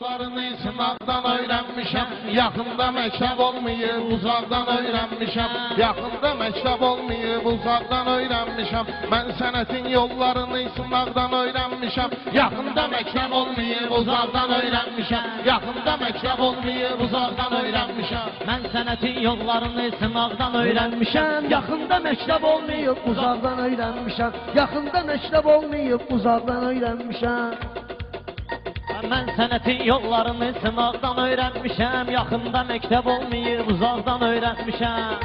Larını sınavdan öğrenmişəm, yaxında məktəb olmayıb, uzaqdan öyrənmişəm. Yaxında məktəb olmayıb, uzaqdan öyrənmişəm. Mən sənətin yollarını sınavdan öyrənmişəm, yaxında məktəb olmayıb, uzaqdan öyrənmişəm. Yaxında məktəb olmayıb, uzaqdan öyrənmişəm. Mən sənətin yollarını sınavdan öyrənmişəm, yaxında məktəb olmayıb, uzaqdan öyrənmişəm. Yaxında məktəb olmayıb, uzaqdan öyrənmişəm. Mən sənətin yollarını sınavdan öyrənmişəm, yaxında məktəb olmayıb, uzaqdan öyrənmişəm.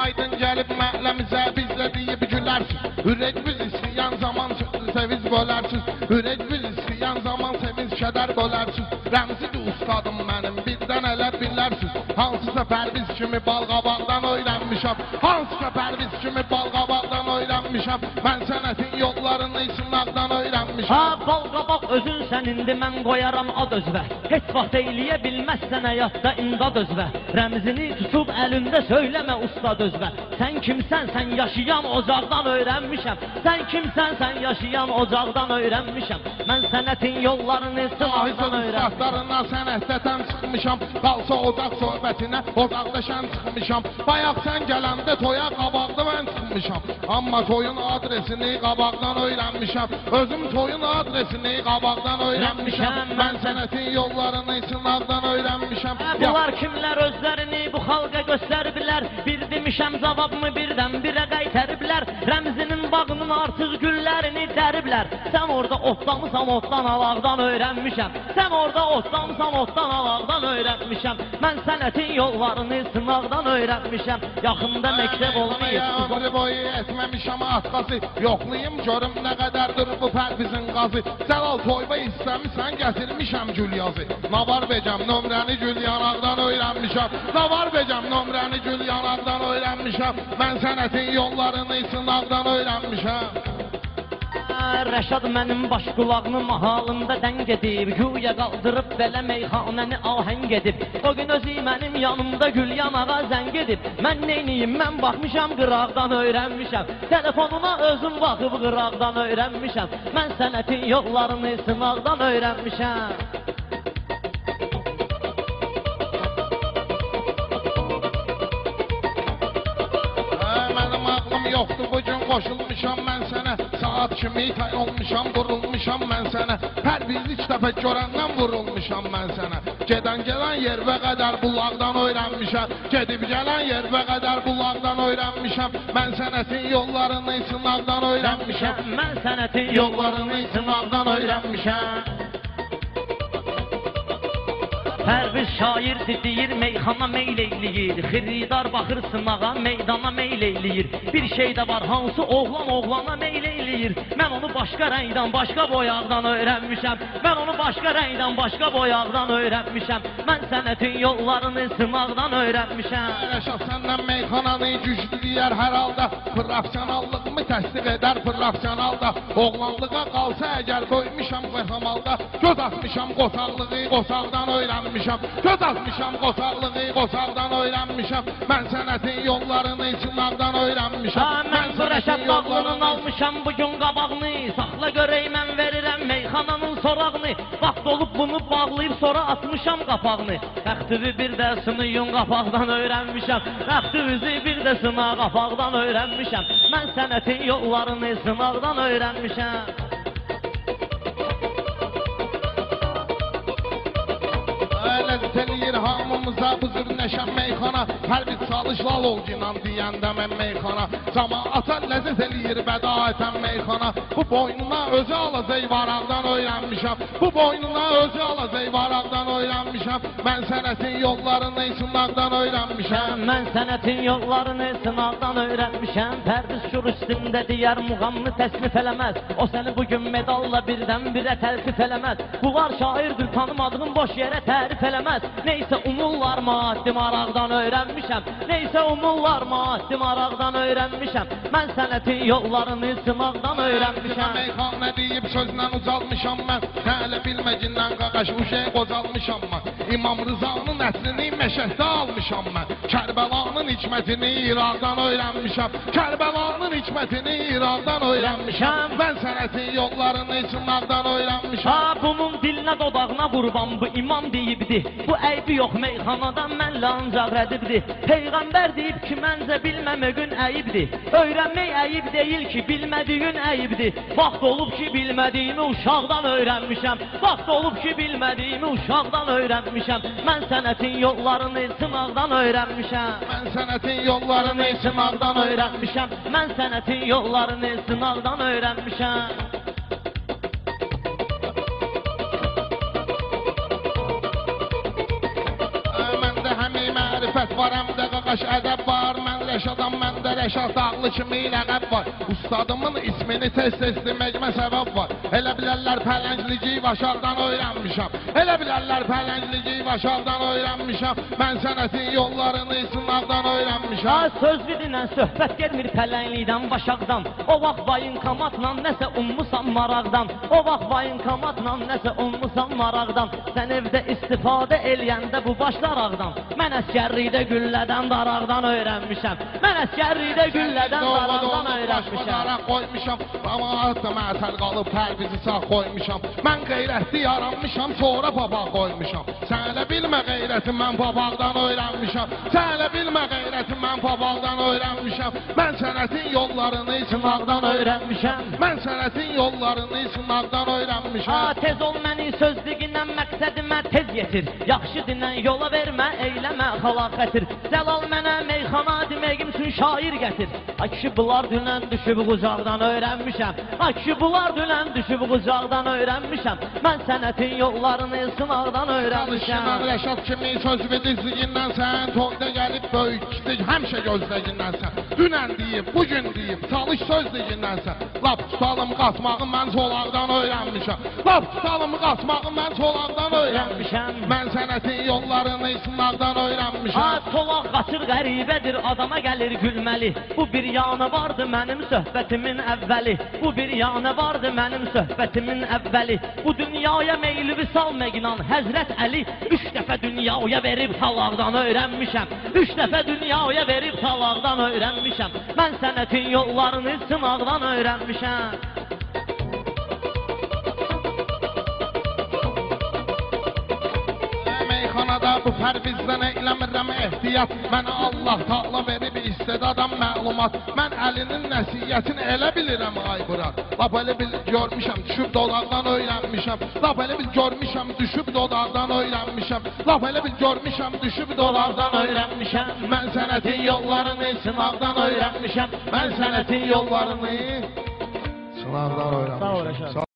Aydın gəlib məhləmizə bizlə deyib gülərsiniz. Ürək biz istəyən zaman seviz bölərsiniz. Ürək biz istəyən zaman seviz kədər bölərsiniz. Rəmzidir ustadım mənim, birdən elə bilərsiniz. Hansısa pərviz kimi balqabaqdan öyrənmişəm. Hansısa pərviz kimi balqabaqdan öyrənmişəm. Mən sənətin yollarını sınavdan öyrənmişəm. Ha, balqabaq özün sən indi mən qoyaram ad özvə. Heç vaxt eyliyə bilməzsən həyatda imdad özvə. Rəmzini tutub əlində söyləmə ustad özvə. Sən kimsən, sən yaşayan ocaqdan öyrənmişəm. Sən kimsən, sən yaşayan ocaqdan öyrənmişəm. Mən sənətin yollarını sınavdan öyrənmişəm. Saatlarından sənətdən çıxmışam. Qalsa ocaq söhbətinə ocaqda şən çıxmışam. Bayaq sən gələndə toya qabaqda mən çıxmışam. Amma toyun adresini qabaqdan öyrənmişəm. Özüm toyun adresini qabaqdan öyrənmişəm. Mən sənətin yollarını sınavdan öyrənmişəm. Bunlar kimlər özlərini bu xalqa göstəriblər. Bir demişəm cavabımı birdən birə qaytariblər. Rəmzinin bağının artıq güllərini dəriblər. Sən orada otlamısan, otdan alaqdan öyrənmişəm. Sən orada otlamısan, otdan alaqdan öyrənmişəm. Mən sənətin yollarını sınavdan öyrənmişəm. Yaxında məktəb olmayıb. Ömrü boyu etməmişəm atqası. Yoxlayım görüm nə qədərdir bu pərvizin qazı. Cəlal toyba istəmişsən gətirmişəm gül yazı. Navar becəm nömrəni gül yanaqdan öyrənmişəm. Navar becəm nömrəni gül yanaqdan öyrənmişəm. Mən sənətin yollarını sınavdan öyrənmişəm. Rəşad mənim baş qulağını mahalında dəng edib. Güya qaldırıb belə meyxanəni ahəng edib. O gün özü mənim yanımda gül yanağa zəng edib. Mən neyniyim, mən baxmışam qıraqdan öyrənmişəm. Telefonuna özüm baxıb qıraqdan öyrənmişəm. Mən sənətin yollarını sınavdan öyrənmişəm. Mənim ağlım yoxdur bugün qoşulmuşam mən sənə. Saat kimi tay olmuşam, vurulmuşam mən sənə. Pərviz ilk dəfə görəndən vurulmuşam mən sənə. Gedən gələn yervə qədər bulaqdan öyrənmişəm. Gedib gələn yervə qədər bulaqdan öyrənmişəm. Mən sənətin yollarını sınavdan öyrənmişəm. Mən sənətin yollarını sınavdan öyrənmişəm. Pərviz şairdir deyir, meyxana meyl eyləyir. Xirridar baxır sınağa, meydana meyl eyləyir. Bir şey də var, hansı oğlan oğlana meyl eyləyir. Mən onu başqa rəngdən, başqa boyaqdan öyrənmişəm. Mən onu başqa rəngdən, başqa boyaqdan öyrənmişəm. Mən sənətin yollarını sınavdan öyrənmişəm. Rəşad səndən meyxananı güclü deyər hər halda. Profesionallığımı təsdiq edər profesionalda. Oğlanlığa qalsa əgər qoymuşam qəhramalda. Göz atmışam qosaqlığı qosaqdan öyrənmişəm. Göz atmışam qosaqlığı qosaqdan öyrənmişəm. Mən sənətin yollarını sınavdan öyrənmişəm. Mən bu Rəşad dağlının almışam bugün qabağını. Saxla görək mən verirəm meyxananın sorağını. Vaxt olub bunu bağlayıb sonra atmışam qapağını. Bəxtivi bir də sınıyın qapaqdan öyrənmişəm. Bəxtivizi bir də sına qapaqdan öyrənmişəm. Mən sənətin yollarını sınavdan öyrənmişəm. Ləzzət eləyir hamımıza buzur nəşəm meyxana. Pərviz çalış lal ol inan deyəndə mən meyxana. Cəmaata ləzzət eləyir bədaətən meyxana. Bu boynuna özü alacaq varaqdan öyrənmişəm. Bu boynuna özü alacaq varaqdan öyrənmişəm. Mən sənətin yollarını sınavdan öyrənmişəm. Mən sənətin yollarını sınavdan öyrənmişəm. Pərviz şur üstündə deyər muğamını təsnif eləməz. O səni bugün medalla birdən birə təltif eləməz. Bunlar şairdir tanımadığın boş yerə tərif eləməz. Neysə umurlar maddi maraqdan öyrənmişəm. Neysə umurlar maddi maraqdan öyrənmişəm. Mən sənətin yollarını sınavdan öyrənmişəm. Meyxana deyib sözlə ucalmışam mən. Hələ bilməcindən qaqaş uşaq qocalmışam mən. İmam Rızanın ətrini məşəhdə almışam mən. Kərbəlanın hikmətini İraqdan öyrənmişəm. Kərbəlanın hikmətini İraqdan öyrənmişəm. Mən sənətin yollarını sınaqdan öyrənmişəm. Ha, bunun dilinə dodağına qurban bu imam deyibdi. Bu əybi yox meyxanadan mənlə ancaq rədibdir. Peyğəmbər deyib ki, məncə bilməməgün əyibdir. Öyrənmək əyib deyil ki, bilmədiyin əyibdir. Vaxt olub ki, bilmədiyimi uşaqdan öyrənmişəm. Vaxt olub ki, bilmədiyimi uşaqdan öyrənmişəm. Mən sənətin yollarını sınaqdan öyrənmişəm. Mən sənətin yollarını Sınaqdan öyrənmişəm. Mən sənətin yollarını sınaqdan öyrənmişəm. Məndə həmi mərifət var, həm də qaqaş ədəb var. Mən rəşadam, məndə rəşad dağlı kimi ləqəb var. Ustadımın ismini tez-tez deməkmə səbəb var. Elə bilərlər pələnglici aşağıdan öyrənmişəm. Elə bilərlər pələnglici aşağıdan öyrənmişəm. Mən sənətin yollarını sınaqdan öyrənmişəm. Ha, sözlü dinlə söhbət gelmir pələnglikdən başaqdan. O vaxt vayın kamatla nəsə ummusan maraqdan. O vaxt vayın kamatla nəsə ummusan maraqdan. Sən evdə istifadə eləyəndə bu başlaraqdan. Mən əskərlikdə güllədən daraqdan öyrənmişəm. Mən əskərlikdə güllədən daraqdan öyrənmişəm. Qoymuşam, cəmaət da mətəl qalıb pərvizi sağ qoymuşam. Mən qeyrətli yaranmışam, sonra papaq qoymuşam. Sən elə bilmə qeyrəti mən papaqdan öyrənmişəm. Sən elə bilmə qeyrəti mən papaqdan öyrənmişəm. Mən sənətin yollarını sınaqdan öyrənmişəm. Mən sənətin yollarını sınaqdan öyrənmişəm. Ha, tez ol məni sözlüyünlə məqsədimə tez yetir. Yaxşı dinlə yola vermə, eyləmə xalaq xətir. Zəlal mənə meyxana deməyim üçün şair gətir. Ay kişi bunlar dünən düşüb qucaqdan öyrənmişəm. Ay kişi bunlar dünən düşüb qucaqdan öyrənmişəm. Mən sənətin yollarını sınaqdan öyrənmişəm. Mən Rəşad kimi söz dizliyindən sən toyda gəlib böyük kiçik həmişə gözləyindən sən. Dünən deyib, bugün deyib, çalış söz deyindən sən. Lap tutalım qatmağı mən solaqdan öyrənmişəm. Lap tutalım qatmağı mən solaqdan öyrənmişəm. Mən sənətin yollarını sınaqdan öyrənmişəm. Ha, solaq qaçır qəribədir, adama gəlir gülməli. Bu bir yanı vardı mənim söhbətimin əvvəli. Bu bir yanı vardı mənim söhbətimin əvvəli. Bu dünyaya meyli visal məqnan Həzrət Əli 3 dəfə dünyaya verib talaqdan öyrənmişəm. 3 dəfə dünyaya verib talaqdan öyrənmişəm. Mən sənətin yollarını sınaqdan öyrənmişəm. Meyxanada bu pərvizdən eyləmirəm ehtiyat. Mənə Allah Taala verib istedadam məlumat. Mən Əlinin nəsiyyətini elə bilirəm ay bura. Lap elə bil görmüşəm, düşüb dodaqdan öyrənmişəm. Lap elə bil görmüşəm, düşüb dodaqdan öyrənmişəm. Lap elə bil görmüşəm, düşüb dodaqdan öyrənmişəm. Mən sənətin yollarını sınaqdan öyrənmişəm. Mən sənətin yollarını sınaqdan öyrənmişəm. Sağ ol Rəşad.